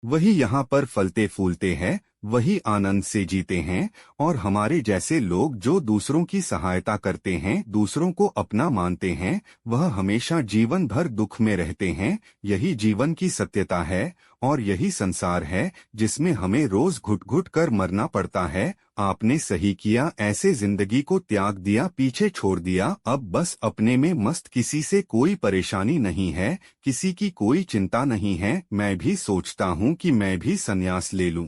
वही यहाँ पर फलते फूलते हैं, वही आनंद से जीते हैं। और हमारे जैसे लोग जो दूसरों की सहायता करते हैं, दूसरों को अपना मानते हैं, वह हमेशा जीवन भर दुख में रहते हैं। यही जीवन की सत्यता है और यही संसार है जिसमें हमें रोज घुट घुट कर मरना पड़ता है। आपने सही किया, ऐसे जिंदगी को त्याग दिया, पीछे छोड़ दिया। अब बस अपने में मस्त, किसी से कोई परेशानी नहीं है, किसी की कोई चिंता नहीं है। मैं भी सोचता हूँ कि मैं भी संन्यास ले लूं,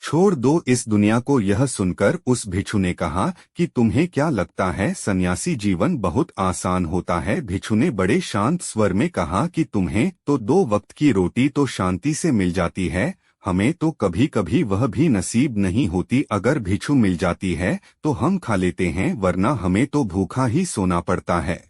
छोड़ दो इस दुनिया को। यह सुनकर उस भिक्षु ने कहा कि तुम्हें क्या लगता है सन्यासी जीवन बहुत आसान होता है? भिक्षु ने बड़े शांत स्वर में कहा कि तुम्हें तो 2 वक्त की रोटी तो शांति से मिल जाती है, हमें तो कभी कभी वह भी नसीब नहीं होती। अगर भिक्षु मिल जाती है तो हम खा लेते हैं, वरना हमें तो भूखा ही सोना पड़ता है।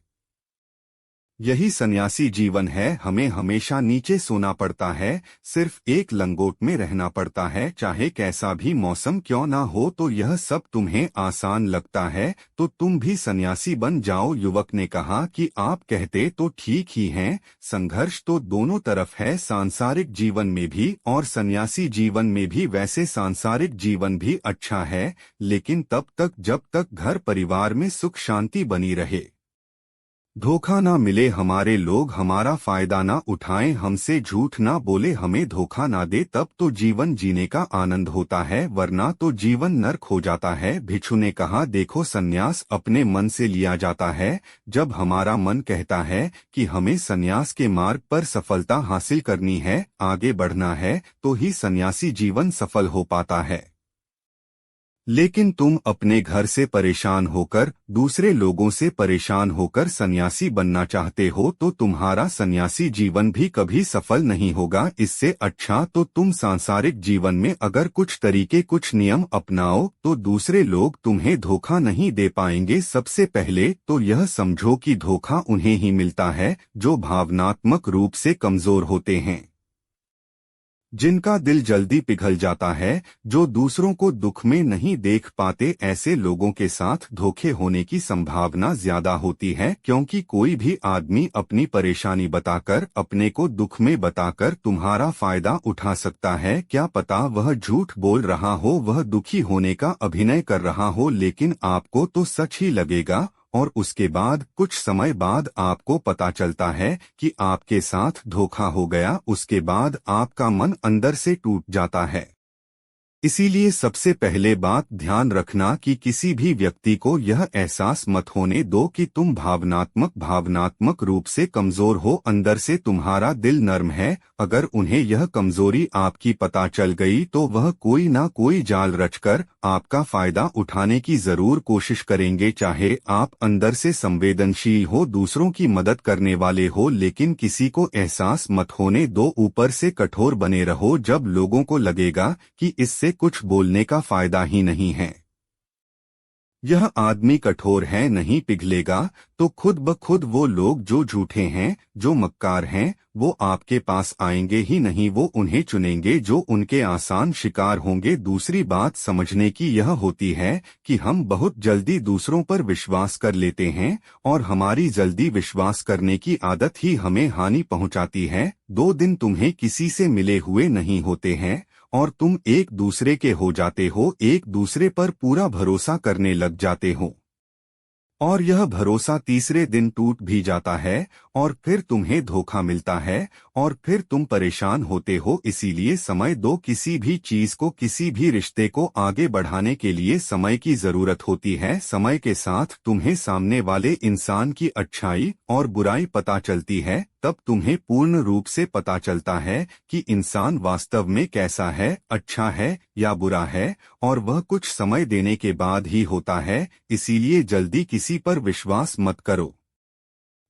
यही सन्यासी जीवन है, हमें हमेशा नीचे सोना पड़ता है, सिर्फ एक लंगोट में रहना पड़ता है, चाहे कैसा भी मौसम क्यों ना हो। तो यह सब तुम्हें आसान लगता है तो तुम भी सन्यासी बन जाओ। युवक ने कहा कि आप कहते तो ठीक ही हैं, संघर्ष तो दोनों तरफ है, सांसारिक जीवन में भी और सन्यासी जीवन में भी। वैसे सांसारिक जीवन भी अच्छा है, लेकिन तब तक जब तक घर परिवार में सुख शांति बनी रहे, धोखा ना मिले, हमारे लोग हमारा फायदा ना उठाएं, हमसे झूठ ना बोले, हमें धोखा ना दे, तब तो जीवन जीने का आनंद होता है, वरना तो जीवन नर्क हो जाता है। भिक्षु ने कहा देखो, सन्यास अपने मन से लिया जाता है। जब हमारा मन कहता है कि हमें सन्यास के मार्ग पर सफलता हासिल करनी है, आगे बढ़ना है, तो ही सन्यासी जीवन सफल हो पाता है। लेकिन तुम अपने घर से परेशान होकर, दूसरे लोगों से परेशान होकर सन्यासी बनना चाहते हो तो तुम्हारा सन्यासी जीवन भी कभी सफल नहीं होगा। इससे अच्छा तो तुम सांसारिक जीवन में अगर कुछ तरीके, कुछ नियम अपनाओ तो दूसरे लोग तुम्हें धोखा नहीं दे पाएंगे। सबसे पहले तो यह समझो कि धोखा उन्हें ही मिलता है जो भावनात्मक रूप से कमजोर होते हैं, जिनका दिल जल्दी पिघल जाता है, जो दूसरों को दुख में नहीं देख पाते। ऐसे लोगों के साथ धोखे होने की संभावना ज्यादा होती है, क्योंकि कोई भी आदमी अपनी परेशानी बताकर, अपने को दुख में बताकर तुम्हारा फायदा उठा सकता है। क्या पता वह झूठ बोल रहा हो, वह दुखी होने का अभिनय कर रहा हो, लेकिन आपको तो सच ही लगेगा। और उसके बाद कुछ समय बाद आपको पता चलता है कि आपके साथ धोखा हो गया। उसके बाद आपका मन अंदर से टूट जाता है। इसीलिए सबसे पहले बात ध्यान रखना कि किसी भी व्यक्ति को यह एहसास मत होने दो कि तुम भावनात्मक रूप से कमजोर हो, अंदर से तुम्हारा दिल नर्म है। अगर उन्हें यह कमजोरी आपकी पता चल गई तो वह कोई ना कोई जाल रचकर आपका फायदा उठाने की जरूर कोशिश करेंगे। चाहे आप अंदर से संवेदनशील हो, दूसरों की मदद करने वाले हो, लेकिन किसी को एहसास मत होने दो, ऊपर से कठोर बने रहो। जब लोगों को लगेगा कि इससे कुछ बोलने का फायदा ही नहीं है, यह आदमी कठोर है, नहीं पिघलेगा, तो खुद ब खुद वो लोग जो झूठे हैं, जो मक्कार हैं, वो आपके पास आएंगे ही नहीं। वो उन्हें चुनेंगे जो उनके आसान शिकार होंगे। दूसरी बात समझने की यह होती है कि हम बहुत जल्दी दूसरों पर विश्वास कर लेते हैं और हमारी जल्दी विश्वास करने की आदत ही हमें हानि पहुंचाती है। 2 दिन तुम्हें किसी से मिले हुए नहीं होते हैं और तुम एक दूसरे के हो जाते हो, एक दूसरे पर पूरा भरोसा करने लग जाते हो, और यह भरोसा तीसरे दिन टूट भी जाता है और फिर तुम्हें धोखा मिलता है और फिर तुम परेशान होते हो। इसीलिए समय दो, किसी भी चीज को, किसी भी रिश्ते को आगे बढ़ाने के लिए समय की जरूरत होती है। समय के साथ तुम्हें सामने वाले इंसान की अच्छाई और बुराई पता चलती है, तब तुम्हें पूर्ण रूप से पता चलता है कि इंसान वास्तव में कैसा है, अच्छा है या बुरा है, और वह कुछ समय देने के बाद ही होता है। इसीलिए जल्दी किसी पर विश्वास मत करो।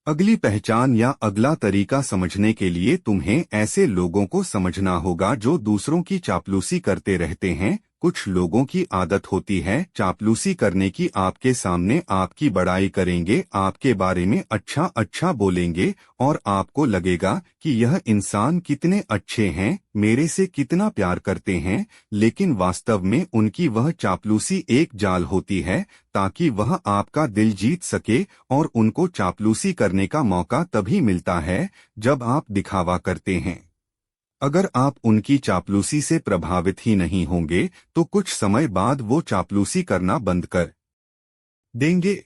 अगली पहचान या अगला तरीका समझने के लिए तुम्हें ऐसे लोगों को समझना होगा जो दूसरों की चापलूसी करते रहते हैं। कुछ लोगों की आदत होती है चापलूसी करने की, आपके सामने आपकी बड़ाई करेंगे, आपके बारे में अच्छा अच्छा बोलेंगे और आपको लगेगा कि यह इंसान कितने अच्छे हैं, मेरे से कितना प्यार करते हैं, लेकिन वास्तव में उनकी वह चापलूसी एक जाल होती है ताकि वह आपका दिल जीत सके। और उनको चापलूसी करने का मौका तभी मिलता है जब आप दिखावा करते हैं। अगर आप उनकी चापलूसी से प्रभावित ही नहीं होंगे तो कुछ समय बाद वो चापलूसी करना बंद कर देंगे।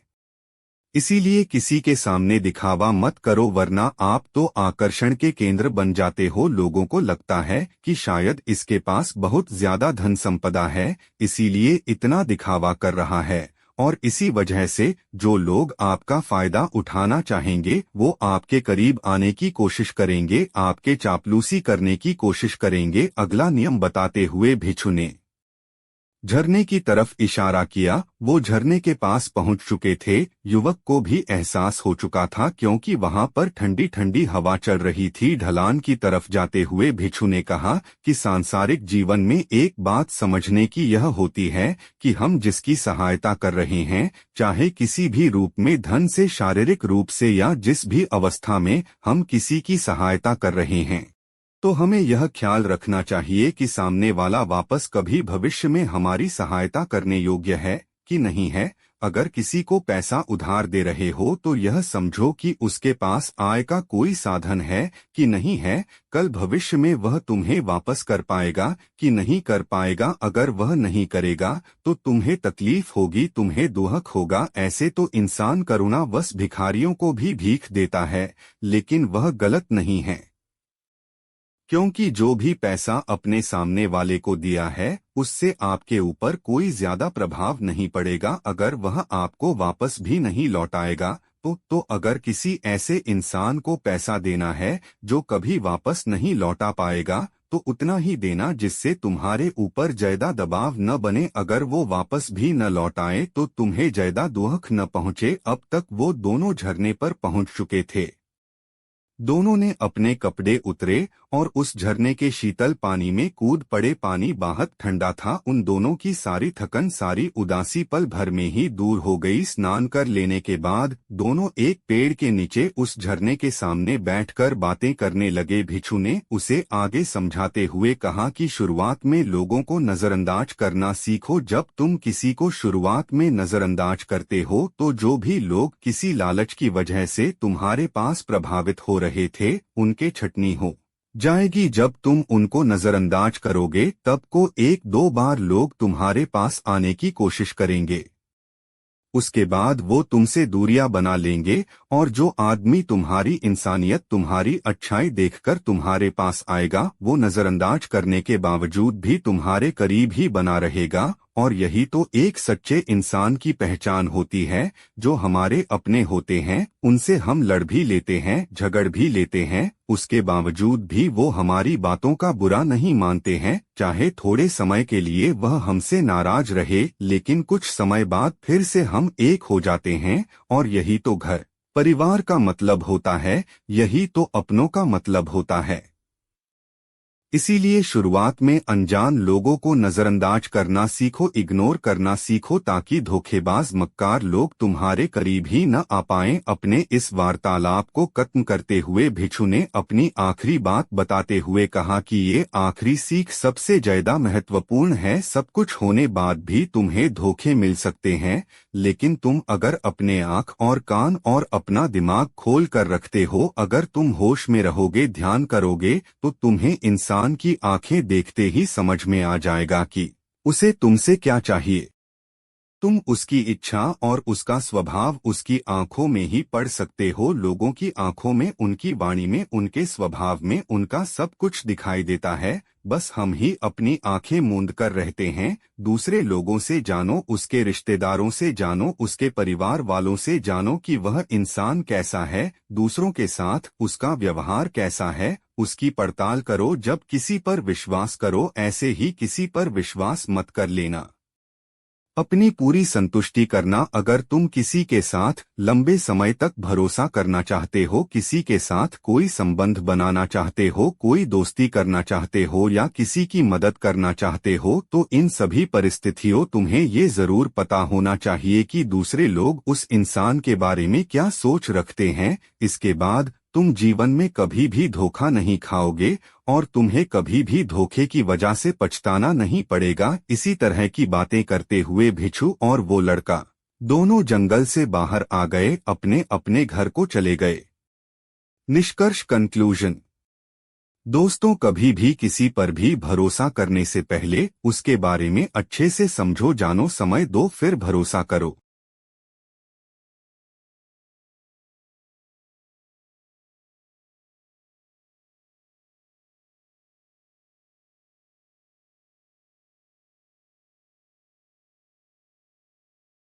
इसीलिए किसी के सामने दिखावा मत करो, वरना आप तो आकर्षण के केंद्र बन जाते हो। लोगों को लगता है कि शायद इसके पास बहुत ज्यादा धन संपदा है, इसीलिए इतना दिखावा कर रहा है, और इसी वजह से जो लोग आपका फायदा उठाना चाहेंगे वो आपके करीब आने की कोशिश करेंगे, आपके चापलूसी करने की कोशिश करेंगे। अगला नियम बताते हुए भिक्षु ने झरने की तरफ इशारा किया। वो झरने के पास पहुंच चुके थे। युवक को भी एहसास हो चुका था क्योंकि वहां पर ठंडी ठंडी हवा चल रही थी। ढलान की तरफ जाते हुए भिक्षु ने कहा कि सांसारिक जीवन में एक बात समझने की यह होती है कि हम जिसकी सहायता कर रहे हैं, चाहे किसी भी रूप में, धन से, शारीरिक रूप से, या जिस भी अवस्था में हम किसी की सहायता कर रहे हैं, तो हमें यह ख्याल रखना चाहिए कि सामने वाला वापस कभी भविष्य में हमारी सहायता करने योग्य है कि नहीं है। अगर किसी को पैसा उधार दे रहे हो तो यह समझो कि उसके पास आय का कोई साधन है कि नहीं है। कल भविष्य में वह तुम्हें वापस कर पाएगा कि नहीं कर पाएगा। अगर वह नहीं करेगा तो तुम्हें तकलीफ होगी, तुम्हें दुहक होगा। ऐसे तो इंसान करुणावश भिखारियों को भी भीख देता है, लेकिन वह गलत नहीं है, क्योंकि जो भी पैसा अपने सामने वाले को दिया है उससे आपके ऊपर कोई ज्यादा प्रभाव नहीं पड़ेगा। अगर वह आपको वापस भी नहीं लौटाएगा तो अगर किसी ऐसे इंसान को पैसा देना है जो कभी वापस नहीं लौटा पाएगा तो उतना ही देना जिससे तुम्हारे ऊपर ज्यादा दबाव न बने। अगर वो वापस भी न लौटाए तो तुम्हें ज्यादा दुख न पहुँचे। अब तक वो दोनों झरने पर पहुँच चुके थे। दोनों ने अपने कपड़े उतरे और उस झरने के शीतल पानी में कूद पड़े। पानी बाहर ठंडा था। उन दोनों की सारी थकन, सारी उदासी पल भर में ही दूर हो गई। स्नान कर लेने के बाद दोनों एक पेड़ के नीचे उस झरने के सामने बैठकर बातें करने लगे। भिक्षु ने उसे आगे समझाते हुए कहा कि शुरुआत में लोगों को नजरअंदाज करना सीखो। जब तुम किसी को शुरुआत में नजरअंदाज करते हो तो जो भी लोग किसी लालच की वजह से तुम्हारे पास प्रभावित हो रहे थे उनके छटनी हो जाएगी। जब तुम उनको नजरअंदाज करोगे तब को एक दो बार लोग तुम्हारे पास आने की कोशिश करेंगे, उसके बाद वो तुमसे दूरियां बना लेंगे। और जो आदमी तुम्हारी इंसानियत, तुम्हारी अच्छाई देखकर तुम्हारे पास आएगा वो नजरअंदाज करने के बावजूद भी तुम्हारे करीब ही बना रहेगा। और यही तो एक सच्चे इंसान की पहचान होती है। जो हमारे अपने होते हैं उनसे हम लड़ भी लेते हैं, झगड़ भी लेते हैं, उसके बावजूद भी वो हमारी बातों का बुरा नहीं मानते हैं। चाहे थोड़े समय के लिए वह हमसे नाराज रहे, लेकिन कुछ समय बाद फिर से हम एक हो जाते हैं। और यही तो घर परिवार का मतलब होता है, यही तो अपनों का मतलब होता है। इसीलिए शुरुआत में अनजान लोगों को नजरअंदाज करना सीखो, इग्नोर करना सीखो, ताकि धोखेबाज मक्कार लोग तुम्हारे करीब ही न आ पाएं। अपने इस वार्तालाप को खत्म करते हुए भिक्षु ने अपनी आखिरी बात बताते हुए कहा कि ये आखिरी सीख सबसे ज्यादा महत्वपूर्ण है। सब कुछ होने बाद भी तुम्हें धोखे मिल सकते हैं, लेकिन तुम अगर अपने आँख और कान और अपना दिमाग खोल कर रखते हो, अगर तुम होश में रहोगे, ध्यान करोगे, तो तुम्हें इंसान की आंखें देखते ही समझ में आ जाएगा कि उसे तुमसे क्या चाहिए। तुम उसकी इच्छा और उसका स्वभाव उसकी आंखों में ही पढ़ सकते हो। लोगों की आंखों में, उनकी वाणी में, उनके स्वभाव में उनका सब कुछ दिखाई देता है। बस हम ही अपनी आंखें मूंद कर रहते हैं। दूसरे लोगों से जानो, उसके रिश्तेदारों से जानो, उसके परिवार वालों से जानो कि वह इंसान कैसा है, दूसरों के साथ उसका व्यवहार कैसा है, उसकी पड़ताल करो। जब किसी पर विश्वास करो, ऐसे ही किसी पर विश्वास मत कर लेना। अपनी पूरी संतुष्टि करना। अगर तुम किसी के साथ लंबे समय तक भरोसा करना चाहते हो, किसी के साथ कोई संबंध बनाना चाहते हो, कोई दोस्ती करना चाहते हो या किसी की मदद करना चाहते हो, तो इन सभी परिस्थितियों तुम्हें ये जरूर पता होना चाहिए कि दूसरे लोग उस इंसान के बारे में क्या सोच रखते हैं। इसके बाद तुम जीवन में कभी भी धोखा नहीं खाओगे और तुम्हें कभी भी धोखे की वजह से पछताना नहीं पड़ेगा। इसी तरह की बातें करते हुए भिक्षु और वो लड़का दोनों जंगल से बाहर आ गए, अपने अपने घर को चले गए। निष्कर्ष, कंक्लूजन। दोस्तों, कभी भी किसी पर भी भरोसा करने से पहले उसके बारे में अच्छे से समझो, जानो, समय दो, फिर भरोसा करो।